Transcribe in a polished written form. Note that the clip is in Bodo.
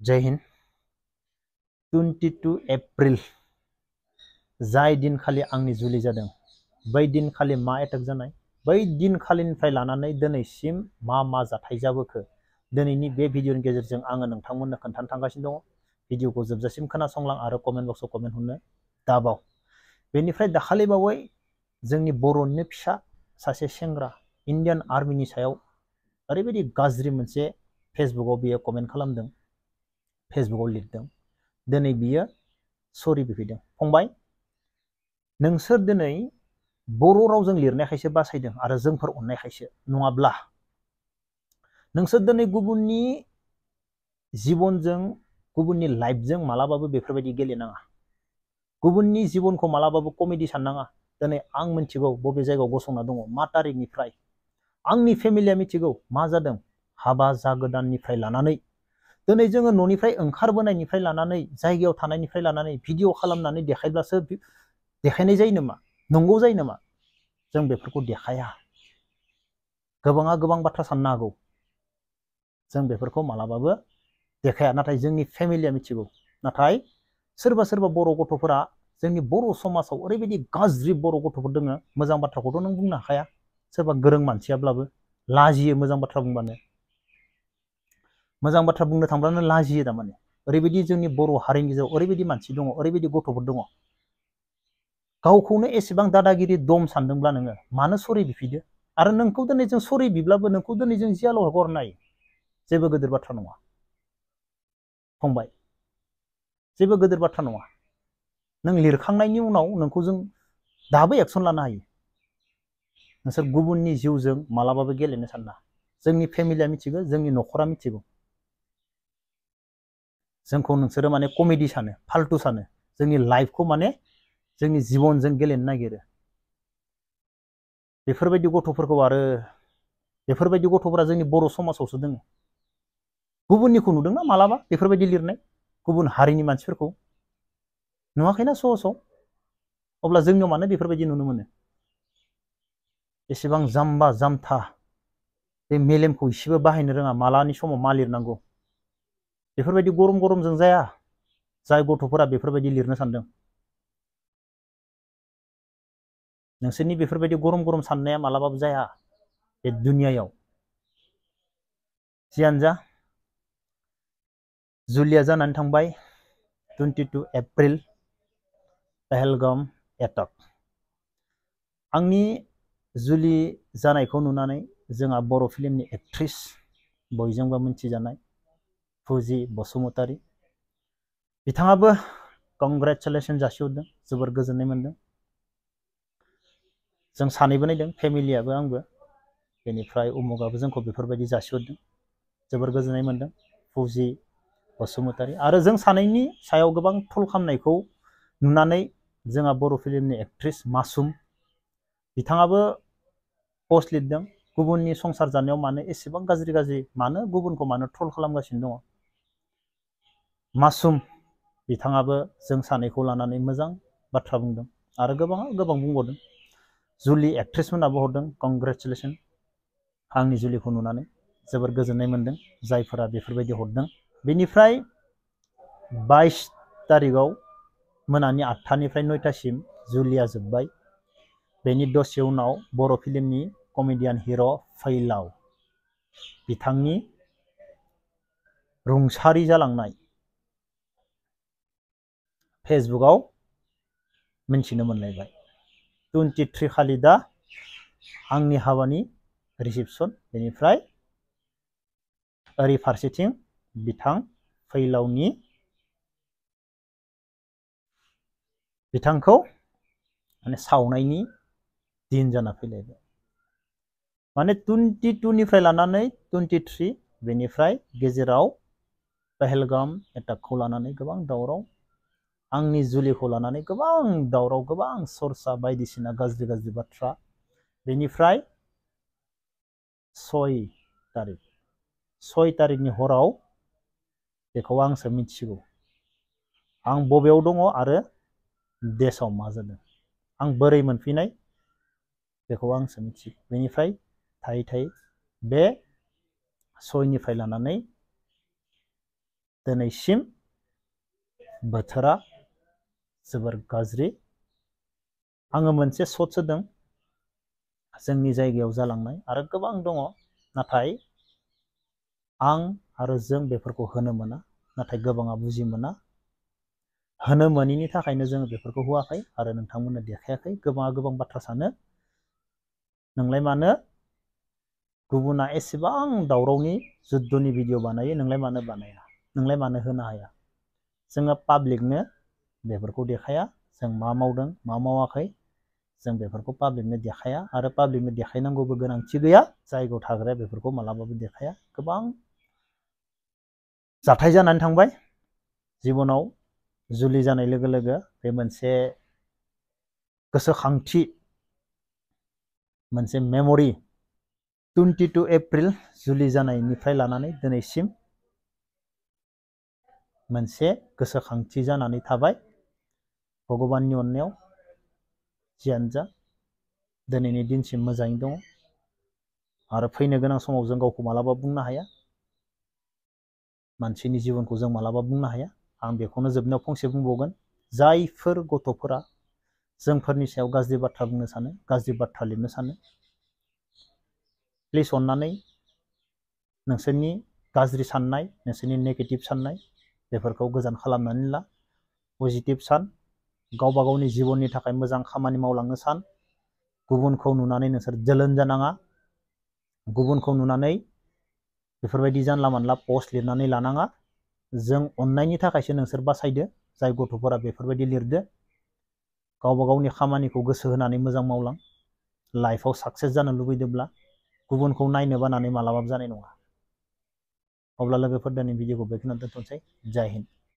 जय हिंद 22 एप्रिल जाय दिन खालि आंनि जुलि जादों बै दिन खालि मा एटाक जानाय बै दिन खालिनिफ्राय लानानै दिनैसिम मा जाथाय जाबोखो दिनैनि बे भिडिअनि गेजेरजों आङो नोंथांमोननो खोन्थानो थांगासिनो दङ। भिडिअखौ जोबजासिम खोनासंलां आरो कमेन्ट बक्सआव कमेन्ट हरनो दाबाव। बेनिफ्राय दाखालि बावै जोंनि बर'निनो फिसा सासे सेंग्रा इन्डियान आर्मिनि सायाव ओरैबायदि गाज्रि मोनसे फेसबुकआव बियो कमेन्ट खालामदों, फेसबुकआव लिरदों। दिनै बियो सरि बिफैदों। फंबाय, नोंसोर दिनै बर' रावजों लिरनायखायसो बासायदों आरो जोंफोर अननायखायसो, नङाब्ला नोंसोर दिनै गुबुननि जिबनजों गुबुननि लाइफजों मालाबाबो बेफोरबायदि गेलेनाङा। गुबुननि जिबनखौ मालाबाबो कमेडि साननाङा। दिनै आं मिथिगौ बबे जायगायाव गसंना दङ, मा तारिखनिफ्राय आंनि फेमिलिया मिथिगौ मा जादों। हाबा जागोदाननिफ्राय लानानै दिनै जोङो न'निफ्राय ओंखारबोनायनिफ्राय लानानै जायगायाव थानायनिफ्राय लानानै भिडिअ खालामनानै देखायब्लासो देखायनाय जायो नामा? नंगौ जायो नामा? जों बेफोरखौ देखाया। गोबाङा गोबां बाथ्रा साननो हागौ, जों बेफोरखौ मालाबाबो देखाया। नाथाय जोंनि फेमिलिया मिथिगौ। नाथाय सोरबा सोरबा बर' गथ'फोरा जोंनि बर' समाजाव ओरैबायदि गाज्रि बर' गथ'फोर दङ, मोजां बाथ्राखौथ' नों बुंनो हाखाया। सोरबा गोरों मानसियाब्लाबो लाजियो मोजां बाथ्रा बुंबानो। मोजां बाथ्रा बुंनो थांब्लानो लाजियो। थारमाने ओरैबायदि जोंनि बर' हारिनि गेजेराव ओरैबायदि मानसि दङ, ओरैबायदि गथ'फोर दङ। गावखौनो एसेबां दादागिरि दम सानदोंब्ला नोङो मानो सरि बिफिदो? आरो नोंखौ दिनै जों सरि बिब्लाबो नोंखौ दिनै जों जियालाव हगारनो हायो, जेबो गिदिर बाथ्रा नङा फंबाय, जेबो गिदिर बाथ्रा नङा। नों लिरखांनायनि उनाव नोंखौ जों दाबो एक्सन लानो हायो। नोंसोर गुबुननि जिउजों मालाबाबो गेलेनो साना। जोंनि फेमिलिया मिथिगौ, जोंनि न'खरा मिथिगौ। जोंखौ नोंसोरो माने कमेडि सानो, फाल्टु सानो। जोंनि लाइफखौ माने जोंनि जिबनजों गेलेनो नागिरो। बेफोरबायदि गथ'फोरखौ आरो बेफोरबायदि गथ'फोरा जोंनि बर' समाजावसो दङ। गुबुननिखौ नुदोंना मालाबा बेफोरबायदि लिरनाय? गुबुन हारिनि मानसिफोरखौ नुवाखैना सहसाव? अब्ला जोंनियाव मानो बेफोरबायदि नुनो मोनो? एसेबां जाम्बा जाम्था, बे मेलेमखौ इसेबो बाहायनो रोङा, मालानि समाव मा लिरनांगौ। बेफोरबायदि गरम गरमजों जाया। जाय गथ'फोरा बेफोरबायदि लिरनो सानदों, नोंसोरनि बेफोरबायदि गरम गरम साननाया मालाबाबो जाया बे दुनियायाव। जियानो जा, जुलिया जानानै थांबाय 22 एप्रिल पहलगाम एटाक। आंनि जुलि जानायखौ नुनानै जोंहा बर' फिल्मनि एक्ट्रिस, बयजोंबो मिथिजानाय फुजि बसुमतारी, बिथाङाबो कंग्रेचुलेसन जासिहरदों। जोबोर गोजोननाय मोनदों। जों सानैबो नायदों, फेमिलियाबो आंबो। बेनिफ्राय उमुगाबो जोंखौ बेफोरबायदि जासिहरदों। जोबोर गोजोननाय मोनदों फुजि बसुमतारी। आरो जों सानैनि सायाव गोबां ट्रल खालामनायखौ नुनानै जोंहा बर' फिल्मनि एक्ट्रिस मासुम, बिथाङाबो पस्ट लिरदों, गुबुननि संसार जानायाव मानो एसेबां गाज्रि गाज्रि, मानो गुबुनखौ मानो ट्रल खालामगासिनो दङ। मासुम बिथाङाबो जों सानैखौ लानानै मोजां बाथ्रा बुंदों आरो गोबाङा गोबां बुंबावदों। जुलि एक्ट्रिसमोनाबो हरदों कंग्रेचुलेसन। आंनि जुलिखौ नुनानै जोबोर गोजोननाय मोनदों जायफोरा बेफोरबायदि हरदों। बेनिफ्राय 22 तारिखआव मोनानि 8टानिफ्राय 9टासिम जुलिया जोब्बाय। बेनि दसे उनाव बर' फिल्मनि कमेडियान हिर' फैलाव, बिथांनि रुंसारि जालांनाय फेसबुकआव मिन्थिनो मोनलायबाय। 23 खालि दा आंनि हाबानि रिसेपसन। बेनिफ्राय ओरै फारसेथिं बिथां फैलावनि, बिथांखौ माने सावनायनि दिन जाना फैलायबाय। माने 22निफ्राय लानानै 23, बेनिफ्राय गेजेराव पहलगाम एटाकखौ लानानै गोबां दावराव, आंनि जुलिखौ लानानै गोबां दावराव, गोबां सरसा, बायदिसिना गाज्रि गाज्रि बाथ्रा। बेनिफ्राय 6 तारिखनि हराव बेखौ आंसो मिथिगौ, आं बबेयाव दङ आरो देशआव मा जादों, आं बोरै मोनफैनाय बेखौ आंसो मिथियो। बेनिफ्राय थायै थायै बे 6निफ्राय लानानै दिनैसिम बोथोरा जोबोर गाज्रि। आङो मोनसे सर्ट होदों जोंनि जायगायाव जालांनाय आरो गोबां दङ, नाथाय आं आरो जों बेफोरखौ होनो मोना, नाथाय गोबाङा बुजि मोना। होनो मोनिनि थाखायनो जोङो बेफोरखौ होआखै आरो नोंथांमोननो देखायाखै। गोबाङा गोबां बाथ्रा सानो, नोंलाय मानो गुबुना एसेबां दावरावनि जुद्धनि भिडिअ बानायो, नोंलाय मानो बानाया, नोंलाय मानो होनो हाया। जोङो पाब्लिकनो बेफोरखौ देखाया, जों मा मावदों मा मावाखै जों बेफोरखौ पाब्लिकनो देखाया आरो पाब्लिकनो देखायनांगौबो गोनांथि गैया। जायगायाव थाग्राया बेफोरखौ मालाबाबो देखाया। गोबां जाथाय जानानै थांबाय जिबनाव। जुलि जानाय लोगो लोगो बे मोनसे गोसोखांथि, मोनसे मेम'रि। 22 एप्रिल जुलि जानायनिफ्राय लानानै दिनैसिम मोनसे गोसोखांथि जानानै थाबाय। भगबाननि अननायाव जियानो जा दिनैनि दिनसिम मोजाङै दङ आरो फैनो गोनां समाव जों गावखौ मालाबा बुंनो हाया, मानसिनि जिबनखौ जों मालाबा बुंनो हाया। आं बेखौनो जोबनायाव फंसे बुंबावगोन, जायफोर गथ'फोरा जोंफोरनि सायाव गाज्रि बाथ्रा बुंनो सानो, गाज्रि बाथ्रा लिरनो सानो, प्लिज अननानै नोंसोरनि गाज्रि साननाय, नोंसोरनि नेगेटिभ साननाय बेफोरखौ गोजान खालामनानै ला। पजिटिभ सान, गावबा गावनि जिबननि थाखाय मोजां खामानि मावलांनो सान। गुबुनखौ नुनानै नोंसोर जोलोन जानाङा, गुबुनखौ नुनानै बेफोरबायदि जानला मानला पस्ट लिरनानै लानाङा। जों अननायनि थाखायसो नोंसोर बासायदो, जाय गथ'फोरा बेफोरबायदि लिरदो। गावबा गावनि खामानिखौ गोसो होनानै मोजां मावलां। लाइफआव साक्सेस जानो लुबैदोंब्ला गुबुनखौ नायनो बानानै मालाबाबो जानाय नङा। अब्ला लोगोफोर दिनै भिडिअखौ बेखिनियावनो दोनथ'नोसै। जय हिन्द।